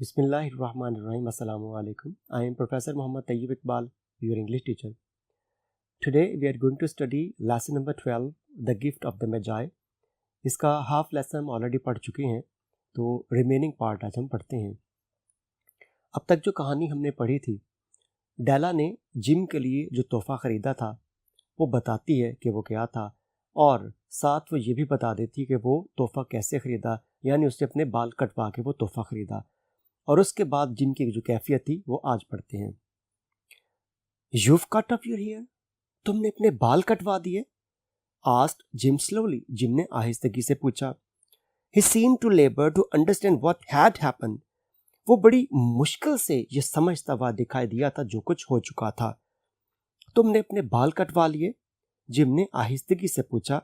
Bismillahirrahmanirrahim. Assalamu alaikum. I am Professor Muhammad Tayyib Iqbal, your English teacher. Today we are going to study lesson number 12, The Gift of the Magi. इसका half lesson हम already पढ़ चुके हैं, तो remaining part आज हम पढ़ते हैं. अब तक जो कहानी हमने पढ़ी थी, डेला ने जिम के लिए जो तोहफा ख़रीदा था वो बताती है कि वो क्या था, और साथ वो ये भी बता देती है कि वो तोहफा कैसे ख़रीदा, यानी उसने अपने बाल कटवा के वो तोहफा ख़रीदा. और उसके बाद जिम की जो कैफियत थी वो आज पढ़ते हैं. You've cut off your hair? तुमने अपने बाल कटवा दिए? Asked Jim slowly. जिम ने आहिस्तगी से पूछा. He seemed to labor to understand what had happened. वो बड़ी मुश्किल से ये समझता हुआ दिखाई दिया था जो कुछ हो चुका था. तुमने अपने बाल कटवा लिए? जिम ने आहिस्तगी से पूछा.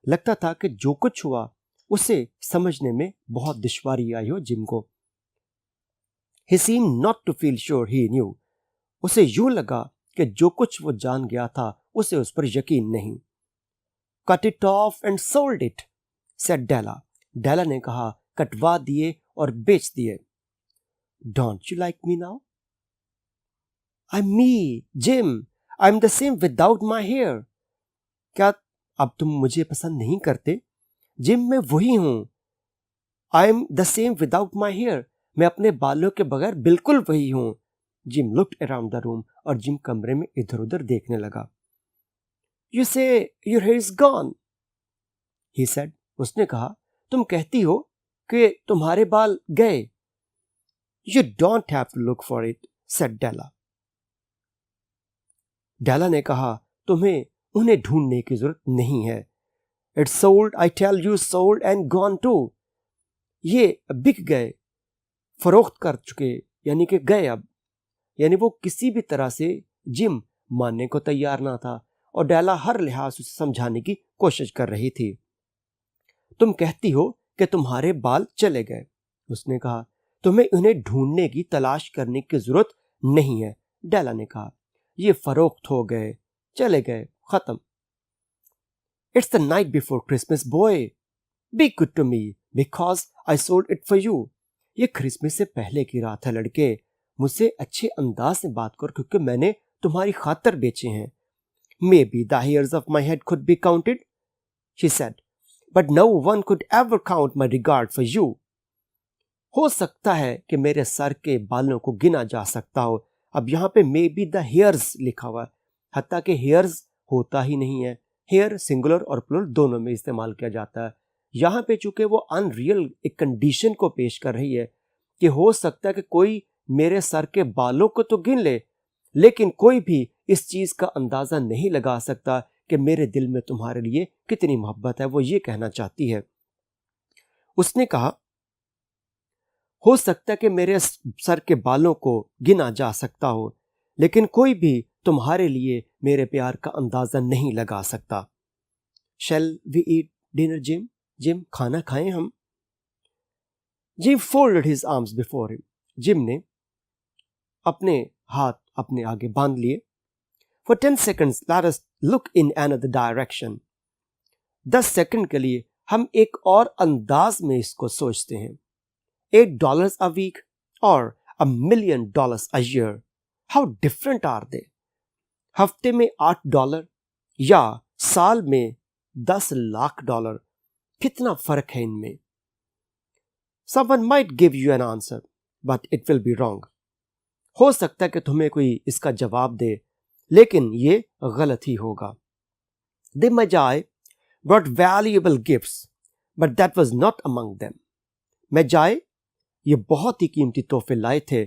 लगता था कि जो कुछ हुआ उसे समझने में बहुत दुश्वारी आई हो जिम को. He seemed not to feel sure he knew. उसे यूं लगा कि जो कुछ वो जान गया था उसे उस पर यकीन नहीं. Cut it off and sold it, said Della. Della ने कहा, कटवा दिए और बेच दिए. Don't you like me now? I'm me, Jim. I'm the same without my hair. क्या अब तुम मुझे पसंद नहीं करते? जिम मैं वही हूं. I'm the same without my hair. मैं अपने बालों के बगैर बिल्कुल वही हूं. Gym looked around the room, और जिम कमरे में इधर उधर देखने लगा. You say your hair is gone, he said. उसने कहा, तुम कहती हो कि तुम्हारे बाल गए. You don't have to look for it, said Della. Della ने कहा, तुम्हें उन्हें ढूंढने की जरूरत नहीं है. It's sold, I tell you, sold and gone too. ये बिक गए, फरोख्त कर चुके, यानी कि गए अब. यानी वो किसी भी तरह से जिम मानने को तैयार ना था, और डेला हर लिहाज उसे समझाने की कोशिश कर रही थी. तुम कहती हो कि तुम्हारे बाल चले गए, उसने कहा. तुम्हें उन्हें ढूंढने की तलाश करने की जरूरत नहीं है, डेला ने कहा. ये फरोख्त हो गए, चले गए, खत्म. It's the night before Christmas boy, be good to me because I sold it for you. ये क्रिसमस से पहले की रात है लड़के, मुझसे अच्छे अंदाज से बात कर क्योंकि मैंने तुम्हारी खातर बेचे हैं. Maybe the hairs of my head could be counted, she said, but no one could ever count my regard for you. हो सकता है कि मेरे सर के बालों को गिना जा सकता हो. अब यहाँ पे maybe the hairs लिखा हुआ है, हत्ता कि hairs होता ही नहीं है. hair सिंगुलर और प्लुरल दोनों में इस्तेमाल किया जाता है. यहाँ पे चूंकि वो अनरियल एक कंडीशन को पेश कर रही है कि हो सकता है कि कोई मेरे सर के बालों को तो गिन ले, लेकिन कोई भी इस चीज का अंदाजा नहीं लगा सकता कि मेरे दिल में तुम्हारे लिए कितनी मोहब्बत है. वो ये कहना चाहती है. उसने कहा, हो सकता है कि मेरे सर के बालों को गिना जा सकता हो, लेकिन कोई भी तुम्हारे लिए मेरे प्यार का अंदाजा नहीं लगा सकता. Shall we eat dinner, Jim? Gym, खाना खाएं हम. Gym folded his arms before him. Gym ने अपने हाथ अपने आगे बांध लिए. For 10 seconds, let us look in another direction. 10 second के लिए हम एक और अंदाज में इसको सोचते हैं. $8 a week or $1 million a year. How different are they? हफ्ते में $8 या साल में $10 लाख. कितना फर्क है इनमें. Someone might give you an answer, but it will be wrong. हो सकता है कि तुम्हें कोई इसका जवाब दे, लेकिन ये गलत ही होगा. The Magi brought valuable gifts, but that was not among them. Magi ये बहुत ही कीमती तोहफे लाए थे,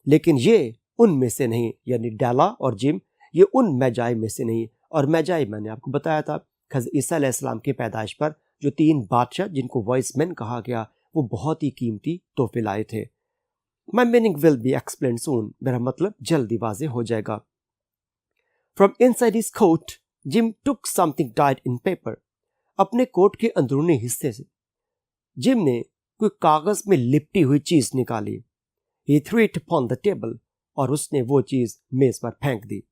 लेकिन ये उनमें से नहीं. यानी डेला और जिम ये उन मैजाई में से नहीं. और मैजाई मैंने आपको बताया था, हज़रत ईसा अलैहिस्सलाम की पैदाइश पर जो 3 बादशाह जिनको वॉइस मैन कहा गया, वो बहुत ही कीमती तोहफे लाए थे. My meaning will be explained soon. मेरा मतलब जल्दी वाज़े हो जाएगा. From inside his coat, Jim took something tied in paper. अपने कोट के अंदरूनी हिस्से से जिम ने कोई कागज में लिपटी हुई चीज निकाली. He threw it upon the table. और उसने वो चीज मेज पर फेंक दी.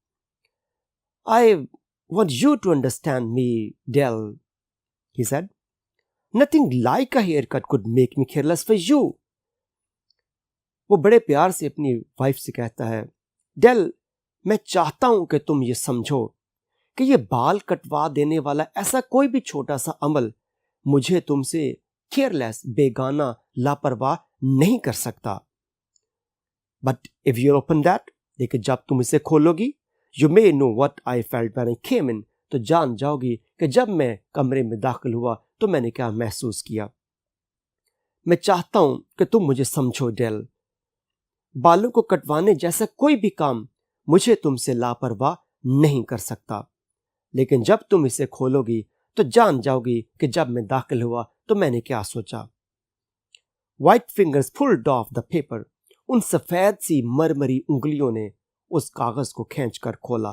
I want you to understand me, Dell, he said. Nothing like a haircut could make me careless for you. वो बड़े प्यार से अपनी वाइफ से कहता है, डेल, मैं चाहता हूं कि तुम ये समझो कि ये बाल कटवा देने वाला ऐसा कोई भी छोटा सा अमल मुझे तुमसे केयरलेस, बेगाना, लापरवाह नहीं कर सकता। But if you open that, लेकिन जब तुम इसे खोलोगी, you may know what I felt when I came in, तो जान जाओगी कि जब मैं कमरे में दाखिल हुआ तो मैंने क्या महसूस किया। मैं चाहता हूं कि तुम मुझे समझो डेल, बालों को कटवाने जैसा कोई भी काम मुझे तुमसे लापरवाह नहीं कर सकता, लेकिन जब तुम इसे खोलोगी तो जान जाओगी कि जब मैं दाखिल हुआ तो मैंने क्या सोचा। White fingers pulled off the paper, उन सफेद सी मरमरी उंगलियों ने उस कागज को खींचकर खोला।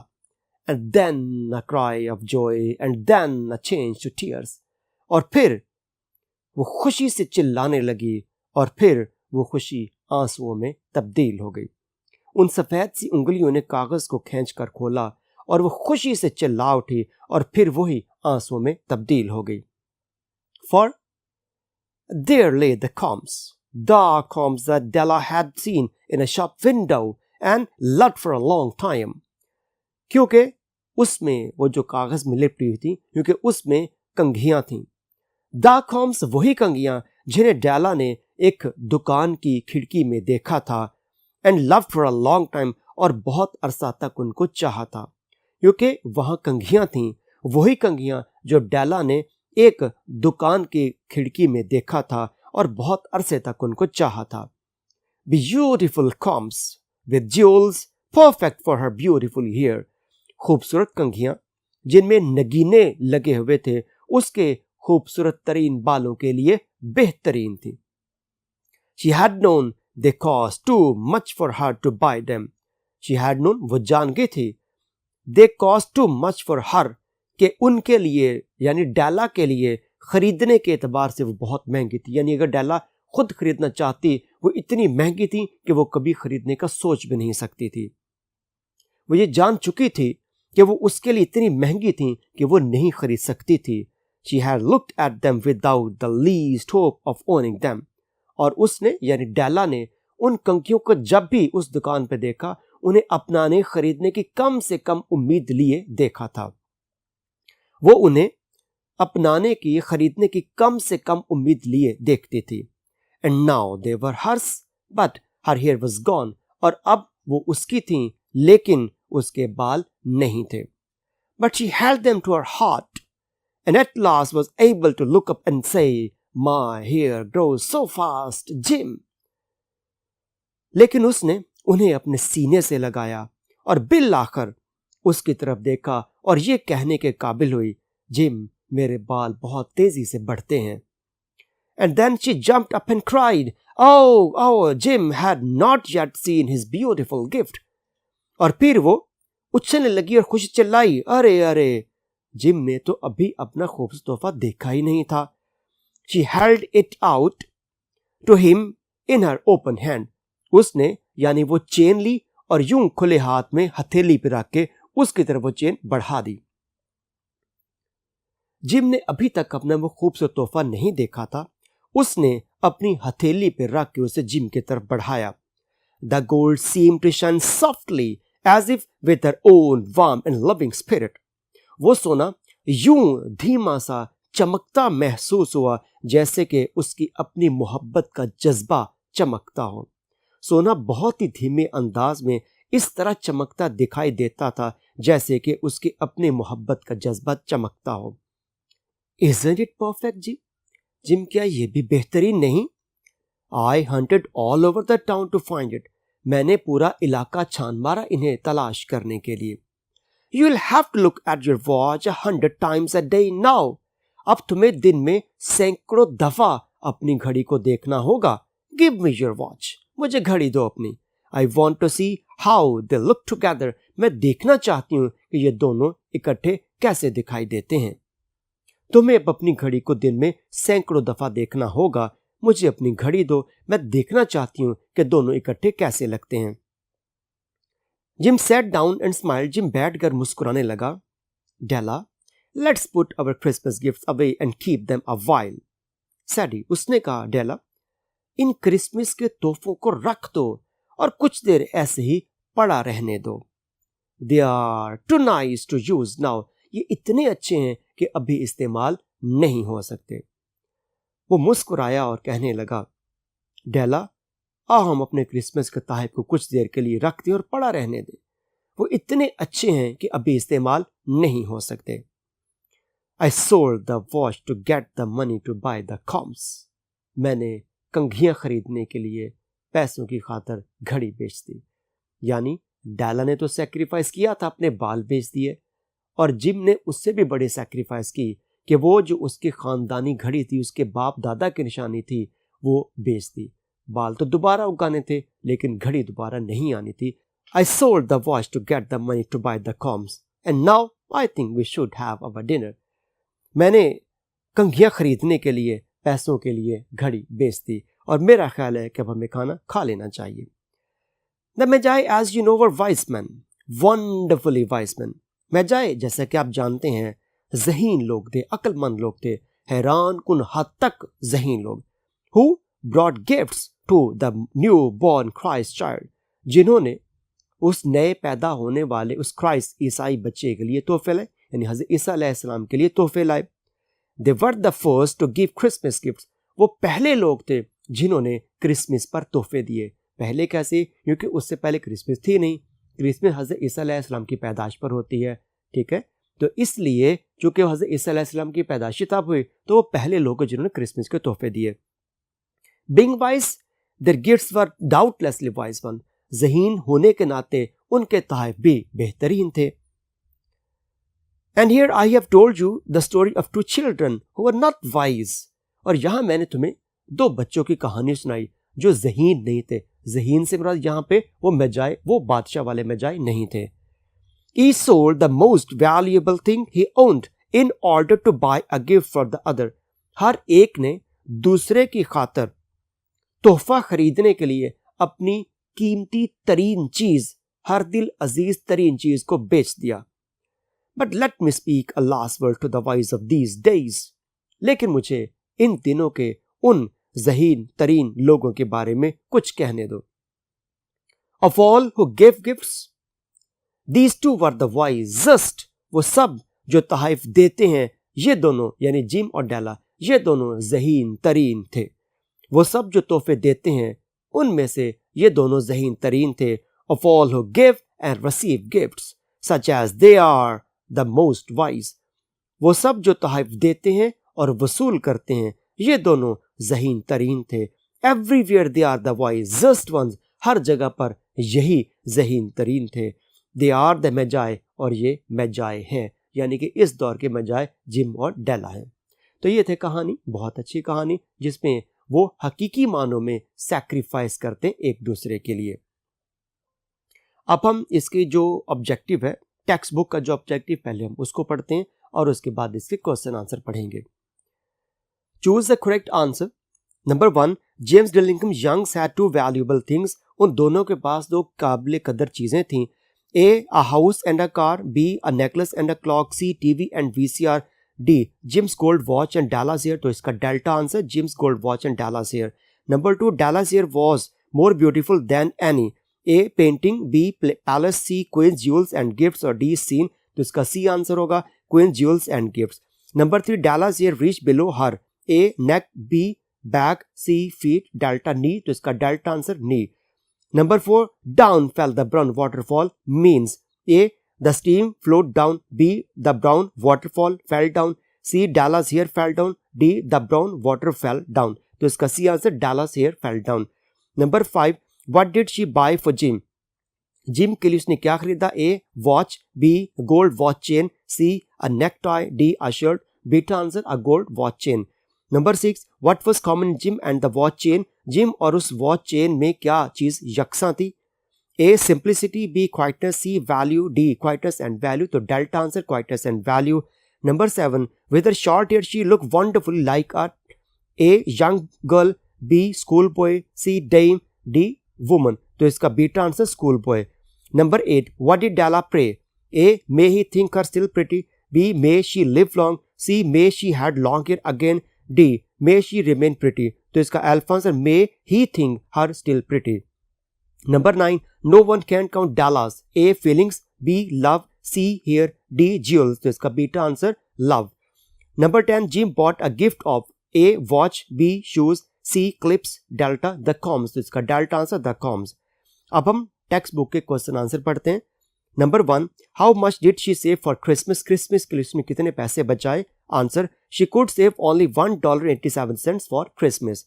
And then a cry of joy and then a change to tears, और फिर वो खुशी से चिल्लाने लगी और फिर वो खुशी आंसुओं में तब्दील हो गई। उन सफेद सी उंगलियों ने कागज को खींचकर खोला और वो खुशी से चिल्ला उठी और फिर वही आंसुओं में तब्दील हो गई। For there lay the combs, dark combs that Della had seen in a shop window and loved for a long time. क्योंकि उसमें वो जो कागज में लिपटी हुई थी, क्योंकि उसमें कंघियां थीं। डार्क कॉम्स वही कंघियां जिन्हें डेला ने एक दुकान की खिड़की में देखा था, and loved for a long time, और बहुत अरसा तक उनको चाहा था। क्योंकि वहां कंघियां थीं, वही कंघियां जो डेला ने एक दुकान की खिड़की में देखा था और बहुत अरसे तक उनको चाहा था। Beautiful combs with jewels perfect for her beautiful hair, खूबसूरत कंघियां जिनमें नगीने लगे हुए थे उसके खूबसूरत तरीन बालों के लिए बेहतरीन थी। She had known they cost too much for her to buy them. She had known, वो जान गई थी, they cost too much for her, कि उनके लिए यानी डेला के लिए खरीदने के एतबार से वो बहुत महंगी थी। यानी अगर डेला खुद खरीदना चाहती, वो इतनी महंगी थी कि वो कभी खरीदने का सोच भी नहीं सकती थी। वो ये जान चुकी थी कि वो उसके लिए इतनी महंगी थी कि वो नहीं खरीद सकती थी। She had looked at them without the least hope of owning them. और उसने यानी डेला ने उन कंकियों को जब भी उस दुकान पे देखा, उन्हें अपनाने खरीदने की कम से कम उम्मीद लिए देखा था। वो उन्हें अपनाने की खरीदने की कम से कम उम्मीद लिए देखती थी। And now they were hers, but her hair was gone. और अब वो उसकी थीं, लेकिन उसके बाल नहीं थे। But she held them to her heart, and at last was able to look up and say, My hair grows so fast, Jim. लेकिन उसने उन्हें अपने सीने से लगाया और बिल आकर उसकी तरफ देखा और ये कहने के काबिल हुई, जिम, मेरे बाल बहुत तेजी से बढ़ते हैं। And then she jumped up and cried, Oh, Jim had not yet seen his beautiful gift. और फिर वो उछलने लगी और खुशी चिल्लाई, अरे, जिम ने तो अभी अपना खूबसूरत तोहफा देखा ही नहीं था। She held it out to him in her open hand. उसने यानी वो चेन ली और यूं खुले हाथ में हथेली पर रख के उसकी तरफ वो चेन बढ़ा दी। जिम ने अभी तक अपना वो खूबसूरत तोहफा नहीं देखा था। उसने अपनी हथेली पर रख के उसे जिम की तरफ बढ़ाया। The gold seemed to shine softly as if with her own warm and loving spirit. वो सोना यूं धीमा सा चमकता महसूस हुआ जैसे कि उसकी अपनी मोहब्बत का जज्बा चमकता हो। सोना बहुत ही धीमे अंदाज में इस तरह चमकता दिखाई देता था जैसे कि उसकी अपनी मोहब्बत का जज्बा चमकता हो। Isn't it perfect, Jim? Gym, क्या ये भी बेहतरीन नहीं? I hunted all over the town to find it. मैंने पूरा इलाका छान मारा इन्हें तलाश करने के लिए। You'll have to look at your watch 100 times a day now. अब तुम्हें दिन में सैकड़ों दफा अपनी घड़ी को देखना होगा। Give me your watch. मुझे घड़ी दो अपनी। I want to see how they look together. मैं देखना चाहती हूँ कि ये दोनों इकट्ठे कैसे दिखाई देते हैं। तुम्हें अब अपनी घड़ी को दिन में सैकड़ों दफा देखना होगा। मुझे अपनी घड़ी दो, मैं देखना चाहती हूँ कि दोनों इकट्ठे कैसे लगते हैं। Gym sat down and smiled. Gym बैठकर मुस्कुराने लगा। Della, let's put our Christmas gifts away and keep them a while. Sadie, उसने कहा, डेला, इन क्रिसमस के तोहफों को रख दो और कुछ देर ऐसे ही पड़ा रहने दो। They are too nice to use now, ये इतने अच्छे हैं कि अभी इस्तेमाल नहीं हो सकते। वो मुस्कुराया और कहने लगा, डेला, हम अपने क्रिसमस के तोहफे को कुछ देर के लिए रख दें और पड़ा रहने दें। वो इतने अच्छे हैं कि अभी इस्तेमाल नहीं हो सकते। I sold the watch to get the money to buy the combs. मैंने कंघियां खरीदने के लिए पैसों की खातर घड़ी बेच दी। यानी डेला ने तो सैक्रिफाइस किया था, अपने बाल बेच दिए, और जिम ने उससे भी बड़ी सैक्रिफाइस की कि वो जो उसकी खानदानी घड़ी थी, उसके बाप दादा की निशानी थी, वो बेच दी। बाल तो दोबारा उगाने थे लेकिन घड़ी दोबारा नहीं आनी थी। I sold the watch to get the money to buy the combs and now I think we should have our dinner. मैंने कंघियां खरीदने के लिए पैसों के लिए घड़ी बेच दी और मेरा ख्याल है कि अब हमें खाना खा लेना चाहिए। The Magi, as you know, were wise men, wonderfully wise men. Magi, जैसा कि आप जानते हैं, ज़हीन लोग थे, अक्लमंद लोग थे, हैरान कुन हद तक ज़हीन लोग, who brought gifts to the newborn Christ child, जिन्होंने उस नए पैदा होने वाले उस क्राइस्ट ईसाई बच्चे के लिए तोहफे लाए, यानी हज़रत ईसा अलैहिस्सलाम के लिए तोहफे लाए। They were the first to give Christmas gifts. वो पहले लोग थे जिन्होंने क्रिसमस पर तोहफे दिए। पहले कैसे? क्योंकि उससे पहले क्रिसमस थी नहीं। क्रिसमस हज़रत ईसा अलैहिस्सलाम की पैदाइश पर होती है, ठीक है। तो इसलिए चूंकि हज़रत ईसा अलैहिस्सलाम की पैदाइश तब हुई, तो वो पहले लोग जिन्होंने क्रिसमस के तोहफे दिए। Being wise, their gifts were doubtlessly wise one. ज़हीन होने के नाते उनके तोहफे भी बेहतरीन थे। And here I have told you the story of two children who were not wise. और यहाँ मैंने तुम्हें दो बच्चों की कहानी सुनाई जो ज़हीन नहीं थे। ज़हीन से मुराद यहाँ पे वो मैजाई, वो बादशाह वाले मैजाई नहीं थे। Each sold the most valuable thing he owned in order to buy a gift for the other. हर एक ने दूसरे की खातर तोहफा खरीदने के लिए अपनी कीमती तरीन चीज, हर दिल अजीज तरीन चीज को बेच दिया। But let me speak a last word to the wise of these days. लेकिन मुझे इन दिनों के उन ज़हीन तरीन लोगों के बारे में कुछ कहने दो। Of all who gave gifts, these two were the wisest. वो सब जो तोहफे देते हैं, ये दोनों यानी जिम और डेला, ये दोनों ज़हीन तरीन थे। वो सब जो तोहफे देते हैं, उनमें से ये दोनों ज़हीन तरीन थे। Of all who give and receive gifts, such as they are the most wise. वो सब जो तोहफे देते हैं और वसूल करते हैं, ये दोनों ज़हीन तरीन थे। Everywhere they are the wisest ones. हर जगह पर यही ज़हीन तरीन थे। They are the Magi, और ये मैजाई हैं, यानी कि इस दौर के मैजाई जिम और डेला हैं। तो ये थे कहानी, बहुत अच्छी कहानी जिसमें वो हकीकी मानों में सैक्रिफाइस करते एक दूसरे के लिए। अब हम इसके जो ऑब्जेक्टिव है, टेक्स्ट बुक का जो ऑब्जेक्टिव, पहले हम उसको पढ़ते हैं और उसके बाद इसके क्वेश्चन आंसर पढ़ेंगे। Choose the correct answer. Number 1, James Dillingham Young's had two valuable things. उन दोनों के पास दो काबिल कदर चीजें थीं। A house and a car. B, a necklace and a clock. C, TV and VCR. D, Jim's gold watch and Dallas hair. तो इसका delta answer Jim's gold watch and Dallas hair. Number 2, Dallas hair was more beautiful than any. A, painting. B, palace. C, queen's jewels and gifts. और D, scene. तो इसका C answer होगा queen's jewels and gifts. Number 3, Dallas hair reached below her. A, neck. B, back. C, feet. Delta knee. तो इसका delta answer knee. Number 4, down fell the brown waterfall means A, the steam flowed down. B, the brown waterfall fell down. C, Dallas hair fell down. D, the brown water fell down. तो इसका C answer Dallas hair fell down. Number 5, what did she buy for Jim? Gym के लिए उसने क्या खरीदा? A, watch. B, gold watch chain. C, a necktie. D, a shirt. Beta answer a gold watch chain. Number 6, what was common in Jim and the watch chain? Gym और उस watch chain में क्या चीज यकसा थी? A, simplicity. B, quietness. C, value. D, quietness and value. तो delta answer quietness and value. Number 7, with her short hair she looked wonderfully like A, young girl. B, school boy. C, dame. D, woman. तो इसका beta answer school boy. Number 8, what did Della pray? A, may he think her still pretty. B, may she live long. C, may she had long hair again. D, may she remain pretty. तो इसका alpha answer may he think her still pretty. Number 9, no one can count Della's, A feelings, B love, C hair, D jewels, तो इसका beta answer love. Number 10, Jim bought a gift of, A watch, B shoes, C clips, delta the combs, तो इसका delta answer the combs. अब हम textbook के question answer पढ़ते हैं। Number 1, how much did she save for Christmas, Christmas के लिए उसने कितने पैसे बचाए? Answer, she could save only $1.87 for Christmas.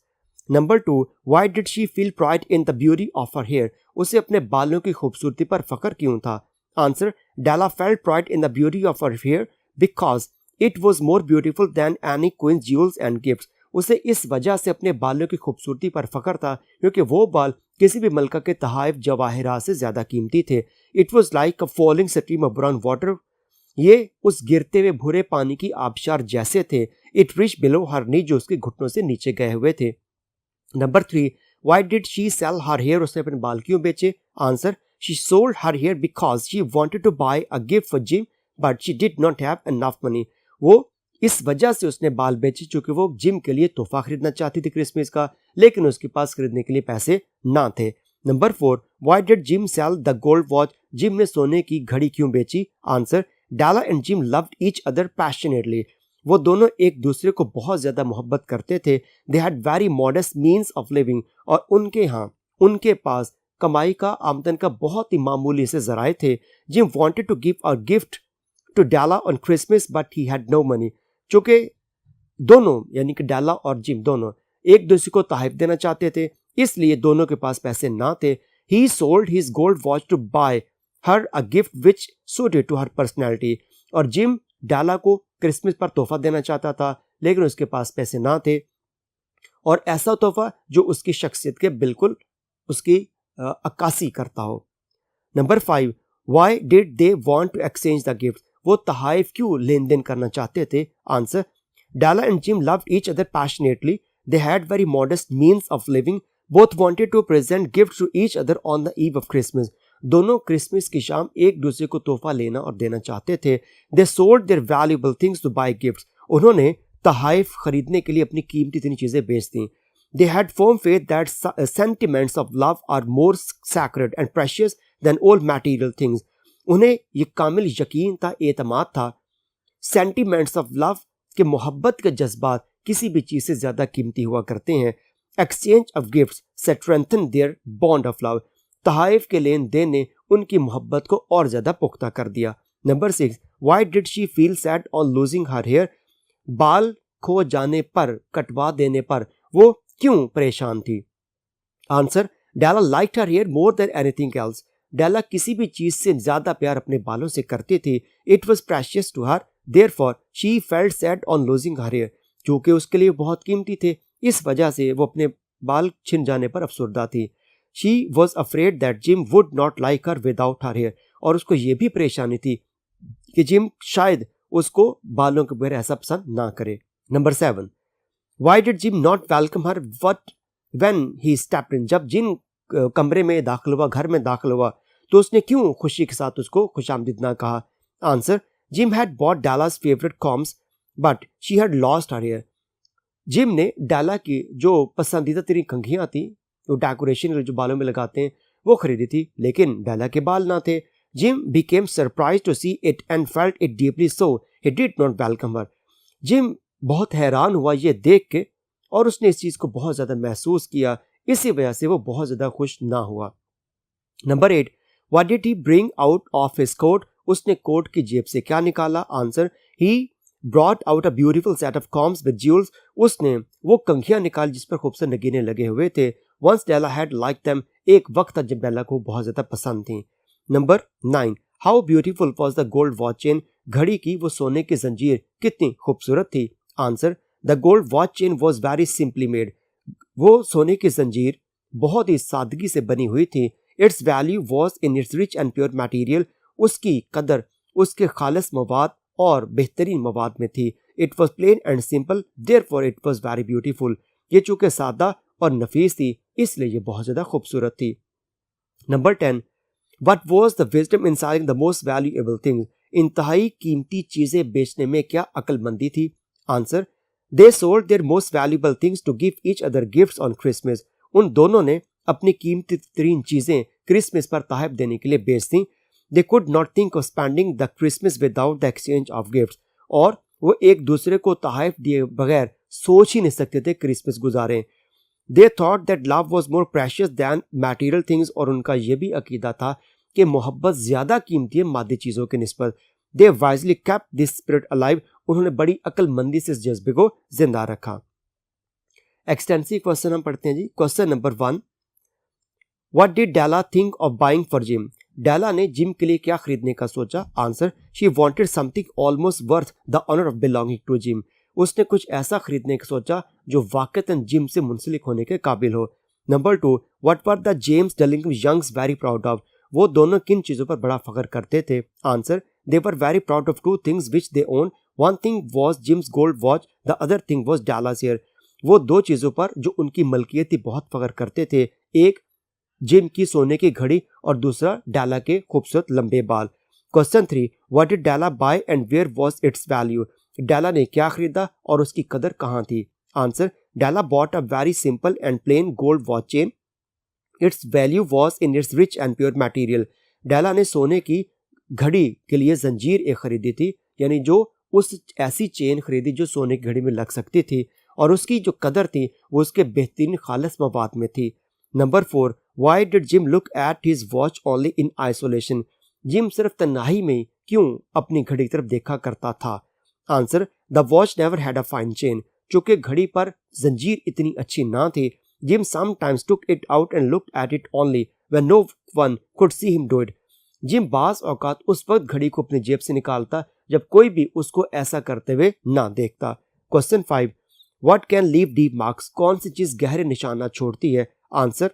Number 2, why did she feel pride in the beauty of her hair, उसे अपने बालों की खूबसूरती पर फख्र क्यों था? Answer, Della felt pride in the beauty of her hair because it was more beautiful than any queen jewels and gifts, उसे इस वजह से अपने बालों की खूबसूरती पर फख्र था क्योंकि वो बाल किसी भी मलका के तहाइफ जवाहिरात से ज्यादा कीमती थे। It was like a falling stream of brown water, ये उस गिरते हुए भूरे पानी की आबशार जैसे थे। It reach below her knee, जो उसके घुटनों से नीचे गए हुए थे। Number 3, why did she sell her hair, उसने अपने बाल क्यों बेचे? Answer, she sold her hair because she wanted to buy a gift for Jim but she did not have enough money, वो इस वजह से उसने बाल बेचे क्योंकि वो जिम के लिए तोहफा खरीदना चाहती थी क्रिसमस का, लेकिन उसके पास खरीदने के लिए पैसे ना थे। Number 4, why did Jim sell the gold watch, Jim ने सोने की घड़ी क्यों बेची? Answer, Della and Jim loved each other passionately, वो दोनों एक दूसरे को बहुत ज्यादा मोहब्बत करते थे। They had very modest means of living, और उनके पास कमाई का, आमदन का बहुत ही मामूली से जराए थे। Jim wanted to give a gift to Della on Christmas but he had no money, चूंकि दोनों यानी कि डाला और जिम दोनों एक दूसरे को तोहफा देना चाहते थे, इसलिए दोनों के पास पैसे ना थे। He sold his gold watch to buy her a gift which suited to her personality, और जिम डाला को क्रिसमस पर तोहफा देना चाहता था लेकिन उसके पास पैसे ना थे, और ऐसा तोहफा जो उसकी शख्सियत के बिल्कुल उसकी अक्कासी करता हो। Number 5, why did they want to exchange the gift, वो तहाइफ क्यों लेन देन करना चाहते थे? Answer, Della and Jim loved each other passionately, they had very modest means of living, both wanted to present gift to each other on the eve of Christmas, दोनों Christmas की शाम एक दूसरे को तोहफा लेना और देना चाहते थे। They sold their valuable things to buy gifts, उन्होंने तहाइफ खरीदने के लिए अपनी कीमती इतनी चीजें बेच दी। They had firm faith that sentiments of love are more sacred and precious than all material things, उन्हें ये कामिल यकीन था, एतमाद था, सेंटिमेंट्स ऑफ लव के मोहब्बत के जज्बात किसी भी चीज से ज्यादा कीमती हुआ करते हैं। Exchange of gifts strengthen their bond of love, तहाइफ के लेन देन ने उनकी मोहब्बत को और ज्यादा पुख्ता कर दिया। Number 6, why did she feel sad on losing her hair, बाल खो जाने पर, कटवा देने पर वो क्यों परेशान थी? Answer, Della liked her hair more than anything else, Della किसी भी चीज से ज्यादा प्यार अपने बालों से करती थी। It was precious to her, therefore she felt sad on losing her hair, क्योंकि उसके लिए बहुत कीमती थे, इस वजह से वो अपने बाल छिन जाने पर अफसुर्दा थी। She was afraid that Jim would not like her without her hair, और उसको ये भी परेशानी थी कि जिम शायद उसको बालों के बगैर ऐसा पसंद ना करे। Number 7, why did gym not welcome her what when he stepped in, जब जिम कमरे में दाखिल हुआ, घर में दाखिल हुआ, तो उसने क्यों खुशी के साथ उसको खुशामदीद ना कहा? Answer, Jim had bought Della's favourite combs but she had lost her hair, Jim ने डाला की जो पसंदीदा तरीन कंघियां थी, वो डेकोरेशन जो बालों में लगाते हैं, वो खरीदी थी, लेकिन डाला के बाल ना थे। Jim became surprise to see it and felt it deeply, so he did not welcome her, Jim बहुत हैरान हुआ ये देख के, और उसने इस चीज को बहुत ज्यादा महसूस किया, इसी वजह से वो बहुत ज्यादा खुश ना हुआ। Number 8, what did he bring out of his coat, उसने कोट की जेब से क्या निकाला? Answer, he brought out a beautiful set of combs with jewels, उसने वो कंघियां निकाली जिस पर खूबसूरत नगीने लगे हुए थे। Once Della had liked them, एक वक्त था जब डेला को बहुत ज्यादा पसंद थी। Number 9, how beautiful was the gold watch chain, घड़ी की वो सोने की जंजीर कितनी खूबसूरत थी? Answer, the gold watch chain was very simply made, वो सोने की जंजीर बहुत ही सादगी से बनी हुई थी। It's value was in its rich and pure material, उसकी कदर उसके खालिस मवाद और बेहतरीन मवाद में थी। It was plain and simple, therefore it was very beautiful, ये चूंकि सादा और नफीस थी इसलिए ये बहुत ज्यादा खूबसूरत थी। Number 10, what was the wisdom in selling the most valuable things, इंतहाई कीमती चीजें बेचने में क्या अक्लमंदी थी? Answer, They sold their most valuable things to give each other gifts on Christmas. उन दोनों ने अपनी कीमती तरीन चीजें क्रिसमस पर तोहफे देने के लिए बेच दी. They could not think of spending the Christmas without the exchange of gifts. और वो एक दूसरे को तोहफे दिए बगैर सोच ही नहीं सकते थे Christmas गुजारें. They thought that love was more precious than material things. और उनका यह भी अकीदा था कि मोहब्बत ज्यादा कीमती है मादी चीजों के निस्बत. They wisely kept this spirit alive. उन्होंने बड़ी अक्लमंदी से इस जज्बे को जिंदा रखा. एक्सटेंसिव क्वेश्चन हम पढ़ते हैं जी. Question number 1. What did Della think of buying for Jim? Della ने जिम के लिए क्या खरीदने का सोचा? Answer, she wanted something almost worth the honor of belonging to Jim. उसने कुछ ऐसा खरीदने का सोचा जो वाकईतन जिम से मुंसलिक होने के काबिल हो. Number 2. What were the James Dillingham Youngs very proud of? वो दोनों किन चीजों पर बड़ा फख्र करते थे? Answer, they were very proud of two things which they owned. One thing was Jim's gold watch, the other thing was Della's hair. वो दो चीजों पर जो उनकी मलकियत थी बहुत फख्र करते थे. एक जिम की सोने की घड़ी और दूसरा डाला के खूबसूरत लंबे बाल. Question 3. What did Della buy and where was its value? Della ने क्या खरीदा और उसकी कदर कहाँ थी? आंसर, डाला bought a very simple and plane gold watch chain. It's value was in its rich and pure material. डाला ने सोने की घड़ी के लिए जंजीर एक खरीदी थी, यानी जो उस ऐसी चेन खरीदी जो सोने की घड़ी में लग सकती थी, और उसकी जो कदर थी वो उसके बेहतरीन खालिस मवाद में थी. Number 4. Why did Jim look at his watch only in isolation? Gym सिर्फ तन्हाई में क्यों अपनी घड़ी की तरफ देखा करता था? Answer, The watch never had a fine chain. चूंकि घड़ी पर जंजीर इतनी अच्छी ना थी, Jim sometimes took it out and looked at it only when no one could see him do it. Gym बाज औकात उस वक्त घड़ी को अपनी जेब से निकालता जब कोई भी उसको ऐसा करते हुए ना देखता. Question 5. What can leave deep marks? कौन सी चीज गहरे निशाना छोड़ती है? Answer,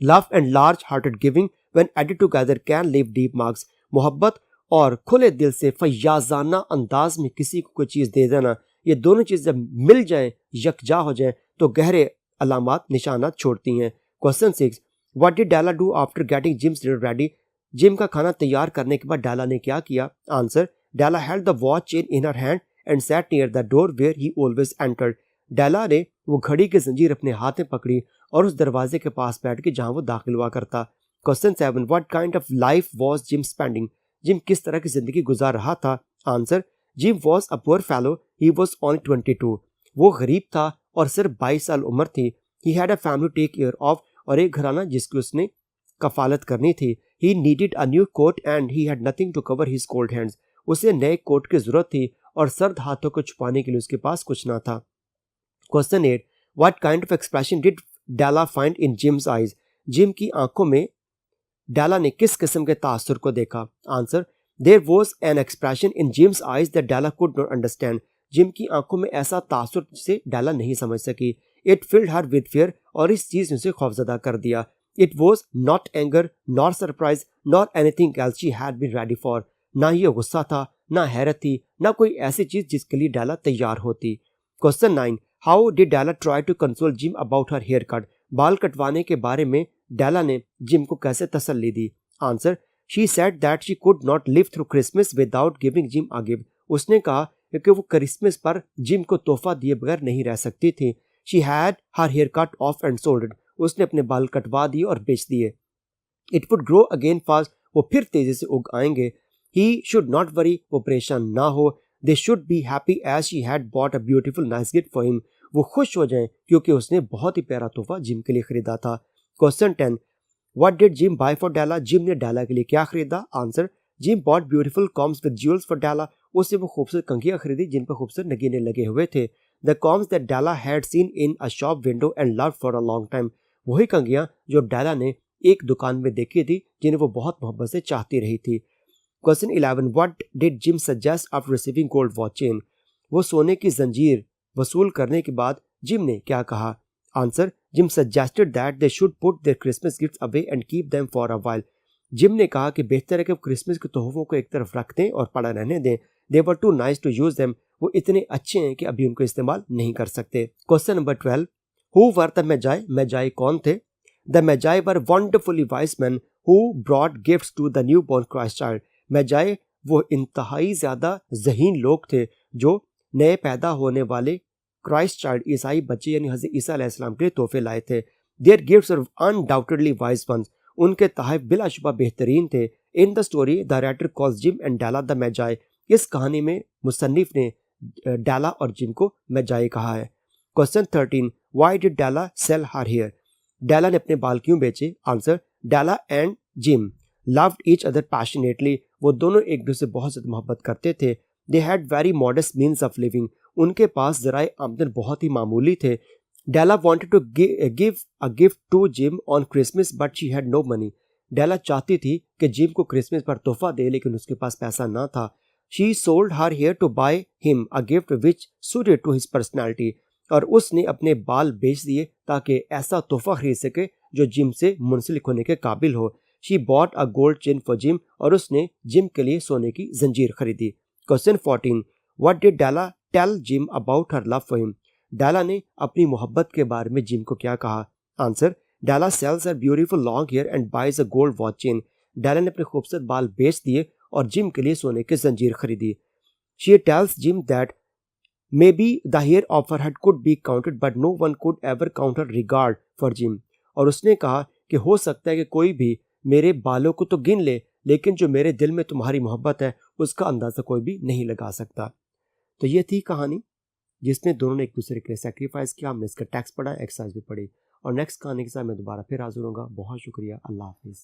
love and large hearted giving when added together can leave deep marks. मोहब्बत और खुले दिल से फयाजाना अंदाज में किसी को कोई चीज दे देना, ये दोनों चीज जब मिल जाएं, यकजा हो जाएं, तो गहरे अलामात निशाना छोड़ती हैं. Question 6. What did Della do after getting Jim's dinner ready? Jim का खाना तैयार करने के बाद डाला ने क्या किया? Answer, Della held the watch chain in her hand and sat near the door where he always entered. Della ने वो घड़ी की जंजीर अपने हाथ में पकड़ी और उस दरवाजे के पास बैठ के जहां वो दाखिल हुआ करता. Question 7. What kind of life was gym spending? Gym किस तरह की जिंदगी गुजार रहा था? Answer, gym was a poor fellow, he was only 22. वो गरीब था और सिर्फ 22 साल उम्र थी. He had a family take care of, और एक घराना जिसकी उसने कफालत करनी थी. He needed a new coat and he had nothing to cover his cold hands. उसे नए कोट की जरूरत थी और सर्द हाथों को छुपाने के लिए उसके पास कुछ ना था. Question 8. What kind of expression did Della find in Jim's eyes? Jim की आंखों में डाला ने किस किस्म के तासुर को देखा? Answer, there was an expression in Jim's eyes that Della could not understand. Jim की आंखों में ऐसा तासुर जिसे डाला नहीं समझ सकी. It filled her with fear, और इस चीज ने उसे खौफजदा कर दिया. It was not anger not surprise not anything else she had been ready for. ना ये गुस्सा था, ना हैरत थी, ना कोई ऐसी चीज जिसके लिए डाला तैयार होती. Question 9. How did Della try to console Jim about her hair cut? बाल कटवाने के बारे में डाला ने जिम को कैसे तसल्ली दी? Answer, she said that she could not live through Christmas without giving Jim a gift. उसने कहा कि वो क्रिसमस पर जिम को तोहफा दिए बगैर नहीं रह सकती थी. She had her hair cut off and sold it. उसने अपने बाल कटवा दिए और बेच दिए. It would grow again fast. वो फिर तेजी से उग आएंगे. He should not worry. वो परेशान ना हो. They should be happy as she had bought a beautiful nice gift for him. वो खुश हो जाएं क्योंकि उसने बहुत ही प्यारा तोहफा जिम के लिए खरीदा था. Question 10. What did Jim buy for Della? Jim ने डाला के लिए क्या खरीदा? Answer, Jim bought beautiful combs with jewels for Della. उसने वो खूबसूरत कंघियां खरीदी जिन पर खूबसूरत नगीने लगे हुए थे. द कॉम्स दैट डाला had seen in a shop window and loved for a long time. वही कंघियां जो डाला ने एक दुकान में देखी थी, जिन्हें वो बहुत मोहब्बत से चाहती रही थी. Question 11. What did gym suggest after receiving gold watch chain? वो सोने की जंजीर वसूल करने के बाद जिम ने क्या कहा? Answer, Jim suggested that they should put their Christmas gifts away and keep them for a while. Jim ने कहा कि बेहतर है कि क्रिसमस के तोहफों को एक तरफ रख दें और पड़ा रहने दें. They were too nice to use them. वो इतने अच्छे हैं कि अभी उनको इस्तेमाल नहीं कर सकते. Question number 12. Who were the Magi? Magi कौन थे? The Magi were wonderfully wise man who brought gifts to the newborn Christ child. Magi वो इंतहाई ज्यादा ज़हीन लोग थे जो नए पैदा होने वाले क्राइस्ट चाइल्ड, ईसाई बच्चे यानी हज़रत ईसा अलैहिस्सलाम के लिए तोहफे लाए थे। Their gifts are undoubtedly wise ones, उनके तोहफे बिलाशुबा बेहतरीन थे। In the story the writer calls Jim and Della the Magi, इस कहानी में मुसन्निफ ने डाला और जिम को मैजाई कहा है। क्वेश्चन 13, व्हाई डिड डाला सेल हर हेयर, डाला ने अपने बाल क्यों बेचे? Answer, Della and Jim loved each other passionately, वो दोनों एक दूसरे से बहुत ज़्यादा मोहब्बत करते थे। They had very modest means of living, उनके पास ज़राए आमदन बहुत ही मामूली थे। Della wanted to give a gift to Jim on Christmas but she had no money, Della चाहती थी कि जिम को क्रिसमस पर तोहफा दे लेकिन उसके पास पैसा ना था। She sold her hair to buy him a gift which suited to his personality, और उसने अपने बाल बेच दिए ताकि ऐसा तोहफा खरीद सके जो जिम से मुंसलिक होने के काबिल हो। She bought a gold chain for Jim, और उसने जिम के लिए सोने की जंजीर खरीदी। Question 14, what did Della tell Jim about her love for him, Della ने अपनी मोहब्बत के बारे में जिम को क्या कहा? Answer, Della sells her beautiful long hair and buys a gold watch chain, Della ने अपने खूबसूरत बाल बेच दिए और जिम के लिए सोने की जंजीर खरीदी। She tells gym that maybe the hair of her head could be counted but no one could ever count her regard for Jim, और उसने कहा कि हो सकता है कि कोई भी मेरे बालों को तो गिन ले लेकिन जो मेरे दिल में तुम्हारी मोहब्बत है उसका अंदाज़ा कोई भी नहीं लगा सकता। तो ये थी कहानी जिसमें दोनों ने एक दूसरे के लिए सेक्रीफाइस किया। हमने इसका टेक्स्ट पढ़ा, एक्सरसाइज भी पढ़ी, और नेक्स्ट कहानी के साथ मैं दोबारा फिर हाजिर होऊंगा। बहुत शुक्रिया, अल्लाह हाफिज़।